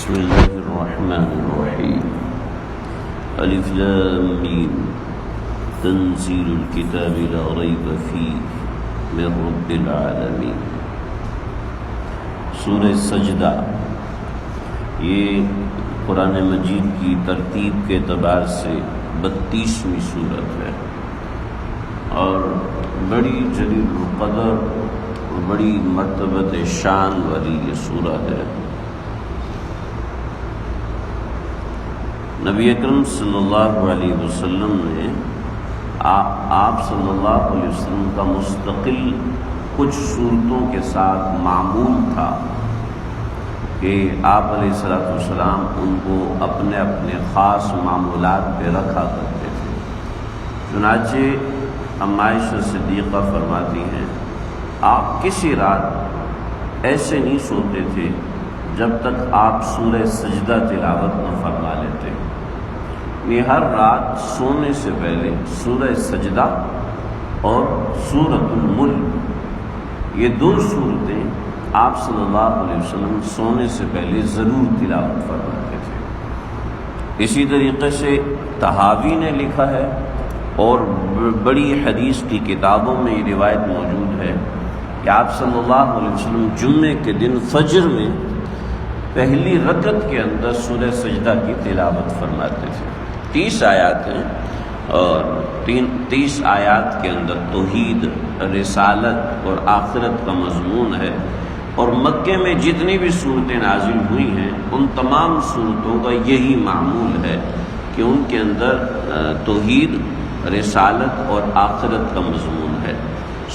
بسم اللہ الرحمن الرحیم الف لام میم تنزیل الکتاب لا ریب فیہ من رب العالمین۔ سورہ سجدہ یہ قرآن مجید کی ترتیب کے اعتبار سے 32ویں سورت ہے اور بڑی جلیل القدر اور بڑی مرتبت شان والی یہ سورت ہے۔ نبی اکرم صلی اللہ علیہ وسلم نے آپ صلی اللہ علیہ وسلم کا مستقل کچھ صورتوں کے ساتھ معمول تھا کہ آپ علیہ السلام ان کو اپنے اپنے خاص معمولات پہ رکھا کرتے تھے۔ چنانچہ عائشہ صدیقہ فرماتی ہیں آپ کسی رات ایسے نہیں سوتے تھے جب تک آپ سورہ سجدہ تلاوت نہ فرما لیتے۔ یہ ہر رات سونے سے پہلے سورہ سجدہ اور سورۃ الملک یہ دو صورتیں آپ صلی اللہ علیہ وسلم سونے سے پہلے ضرور تلاوت فرماتے تھے۔ اسی طریقے سے طحاوی نے لکھا ہے اور بڑی حدیث کی کتابوں میں یہ روایت موجود ہے کہ آپ صلی اللہ علیہ وسلم جمعے کے دن فجر میں پہلی رکعت کے اندر سورہ سجدہ کی تلاوت فرماتے تھے۔ 30 آیات ہیں اور 30 آیات کے اندر توحید، رسالت اور آخرت کا مضمون ہے، اور مکے میں جتنی بھی صورتیں نازل ہوئی ہیں ان تمام صورتوں کا یہی معمول ہے کہ ان کے اندر توحید، رسالت اور آخرت کا مضمون ہے۔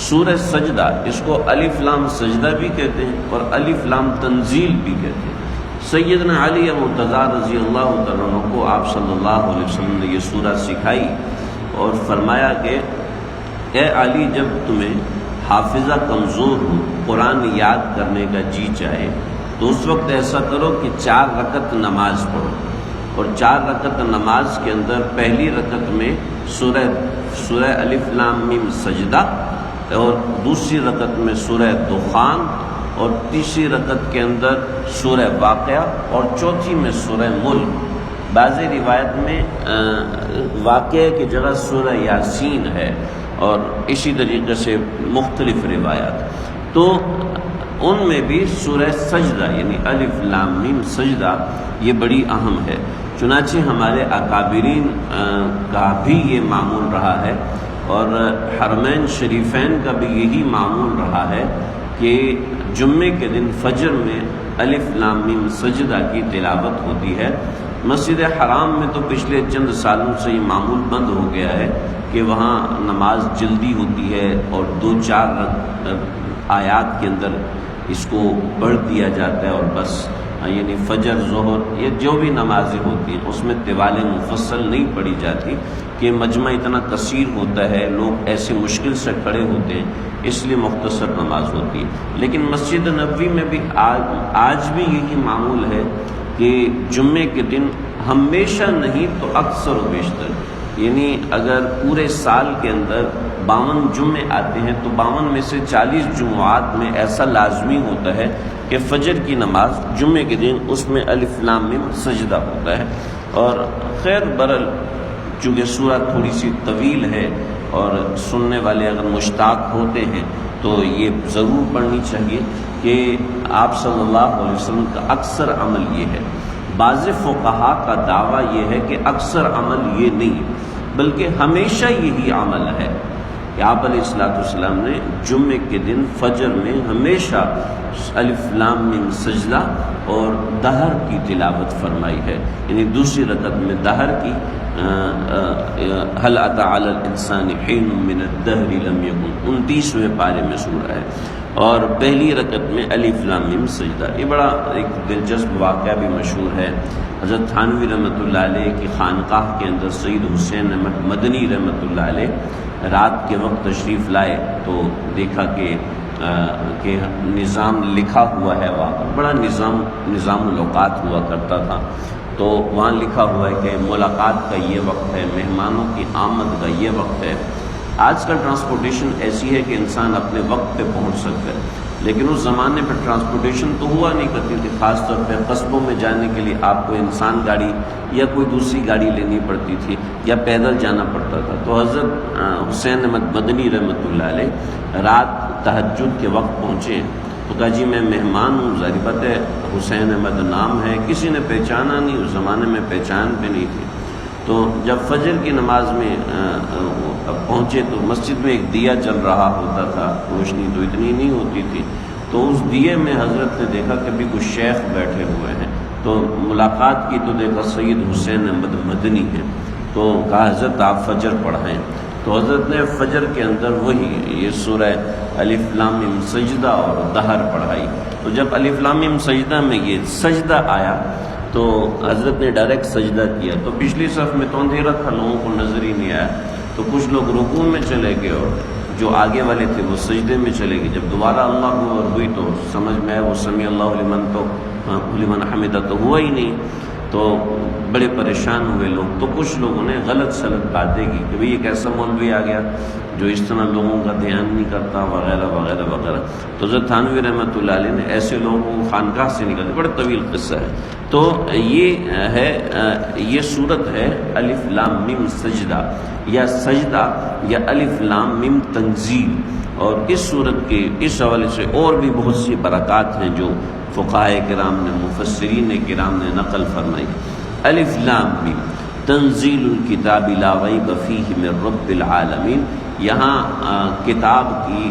سورہ سجدہ اس کو الف لام سجدہ بھی کہتے ہیں اور الف لام تنزیل بھی کہتے ہیں۔ سیدنا علی مرتضیٰ رضی اللہ تعالیٰ عنہ کو آپ صلی اللہ علیہ وسلم نے یہ سورہ سکھائی اور فرمایا کہ اے علی، جب تمہیں حافظہ کمزور ہو، قرآن یاد کرنے کا جی چاہے تو اس وقت ایسا کرو کہ 4 رکعت نماز پڑھو، اور 4 رکعت نماز کے اندر پہلی رکعت میں سورہ الف لام میم سجدہ، اور دوسری رکعت میں سورہ دخان، اور تیسری رکعت کے اندر سورہ واقعہ، اور چوتھی میں سورہ ملک۔ بعض روایت میں واقعہ کی جگہ سورہ یاسین ہے، اور اسی طریقے سے مختلف روایات۔ تو ان میں بھی سورہ سجدہ یعنی الف لام میم سجدہ یہ بڑی اہم ہے۔ چنانچہ ہمارے اکابرین کا بھی یہ معمول رہا ہے، اور حرمین شریفین کا بھی یہی معمول رہا ہے کہ جمعے کے دن فجر میں الف لام میم سجدہ کی تلاوت ہوتی ہے۔ مسجد حرام میں تو پچھلے چند سالوں سے یہ معمول بند ہو گیا ہے کہ وہاں نماز جلدی ہوتی ہے اور 2-4 آیات کے اندر اس کو پڑھ دیا جاتا ہے، اور بس یعنی فجر، ظہر، یہ جو بھی نمازیں ہوتی ہیں اس میں طوال مفصل نہیں پڑھی جاتی کہ مجمع اتنا کثیر ہوتا ہے، لوگ ایسے مشکل سے کھڑے ہوتے ہیں، اس لیے مختصر نماز ہوتی ہے۔ لیکن مسجد نبوی میں بھی آج بھی یہی معمول ہے کہ جمعے کے دن ہمیشہ نہیں تو اکثر و بیشتر، یعنی اگر پورے سال کے اندر 52 جمعے آتے ہیں تو 52 میں سے 40 جمعات میں ایسا لازمی ہوتا ہے کہ فجر کی نماز جمعے کے دن اس میں الف لام میم سجدہ ہوتا ہے۔ اور خیر برل چونکہ سورہ تھوڑی سی طویل ہے اور سننے والے اگر مشتاق ہوتے ہیں تو یہ ضرور پڑھنی چاہیے کہ آپ صلی اللہ علیہ وسلم کا اکثر عمل یہ ہے۔ بعض فقہا کا دعویٰ یہ ہے کہ اکثر عمل یہ نہیں بلکہ ہمیشہ یہی عمل ہے کہ آپ علیہ السلام نے جمعے کے دن فجر میں ہمیشہ الف لام میم سجدہ اور دہر کی تلاوت فرمائی ہے، یعنی دوسری رکعت میں دہر کی هل اتى على الانسان حين من الدهر لم يكن 29ویں پارے میں سورہ ہے، اور پہلی رکعت میں الف لام میم سجدہ۔ یہ بڑا ایک دلچسپ واقعہ بھی مشہور ہے۔ حضرت تھانوی رحمۃ اللہ علیہ کی خانقاہ کے اندر سید حسین احمد مدنی رحمۃ اللہ علیہ رات کے وقت تشریف لائے تو دیکھا کہ نظام لکھا ہوا ہے، وہاں بڑا نظام الاوقات ہوا کرتا تھا، تو وہاں لکھا ہوا ہے کہ ملاقات کا یہ وقت ہے، مہمانوں کی آمد کا یہ وقت ہے۔ آج کل ٹرانسپورٹیشن ایسی ہے کہ انسان اپنے وقت پہ پہنچ سکتا ہے، لیکن اس زمانے پہ ٹرانسپورٹیشن تو ہوا نہیں کرتی تھی، خاص طور پہ قصبوں میں جانے کے لیے آپ کو انسان گاڑی یا کوئی دوسری گاڑی لینی پڑتی تھی یا پیدل جانا پڑتا تھا۔ تو حضرت حسین احمد مدنی رحمۃ اللہ علیہ رات تہجد کے وقت پہنچے تو کہا جی میں مہمان ہوں، ظاہر بات ہے حسین احمد نام ہے، کسی نے پہچانا نہیں، اس زمانے میں پہچان بھی نہیں تھی۔ تو جب فجر کی نماز میں پہنچے تو مسجد میں ایک دیا جل رہا ہوتا تھا، روشنی تو اتنی نہیں ہوتی تھی، تو اس دیے میں حضرت نے دیکھا کہ بھی کچھ شیخ بیٹھے ہوئے ہیں، تو ملاقات کی تو دیکھا سید حسین احمد مدنی ہیں، تو کہا حضرت آپ فجر پڑھائیں۔ تو حضرت نے فجر کے اندر وہی یہ سورہ الف لام میم سجدہ اور دہر پڑھائی۔ تو جب الف لام میم سجدہ میں یہ سجدہ آیا تو حضرت نے ڈائریکٹ سجدہ کیا، تو پچھلی صف میں تو اندھیرا تھا، لوگوں کو نظر ہی نہیں آیا، تو کچھ لوگ رکوع میں چلے گئے اور جو آگے والے تھے وہ سجدے میں چلے گئے۔ جب دوبارہ اللہ اکبر ہوئی تو سمجھ میں آیا وہ سمیع اللہ لمن حمدہ تو ہوا ہی نہیں، تو بڑے پریشان ہوئے لوگ۔ تو کچھ لوگوں نے غلط سلط باتیں کی کہ بھئی یہ کیسا مولوی آ گیا جو اس طرح لوگوں کا دھیان نہیں کرتا وغیرہ وغیرہ وغیرہ۔ تو حضرت تھانوی رحمۃ اللہ علیہ نے ایسے لوگوں کو خانقاہ سے نکالتے، بڑا طویل قصہ ہے۔ تو یہ صورت ہے الف لام میم سجدہ یا سجدہ یا الف لام میم تنزیل، اور اس صورت کے اس حوالے سے اور بھی بہت سی برکات ہیں جو فقہائے کرام نے، مفسرین کرام نے نقل فرمائی۔ الف لام میم تنزیل الکتاب لا ریب فیہ من رب العالمین، یہاں کتاب کی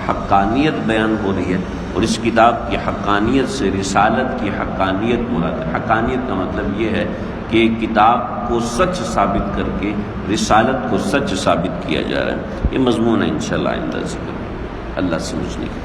حقانیت بیان ہو رہی ہے، اور اس کتاب کی حقانیت سے رسالت کی حقانیت مراد ہے۔ حقانیت کا مطلب یہ ہے کہ کتاب کو سچ ثابت کر کے رسالت کو سچ ثابت کیا جا رہا ہے۔ یہ مضمون ہے انشاءاللہ آئندہ ذکر، اللہ سمجھنے کی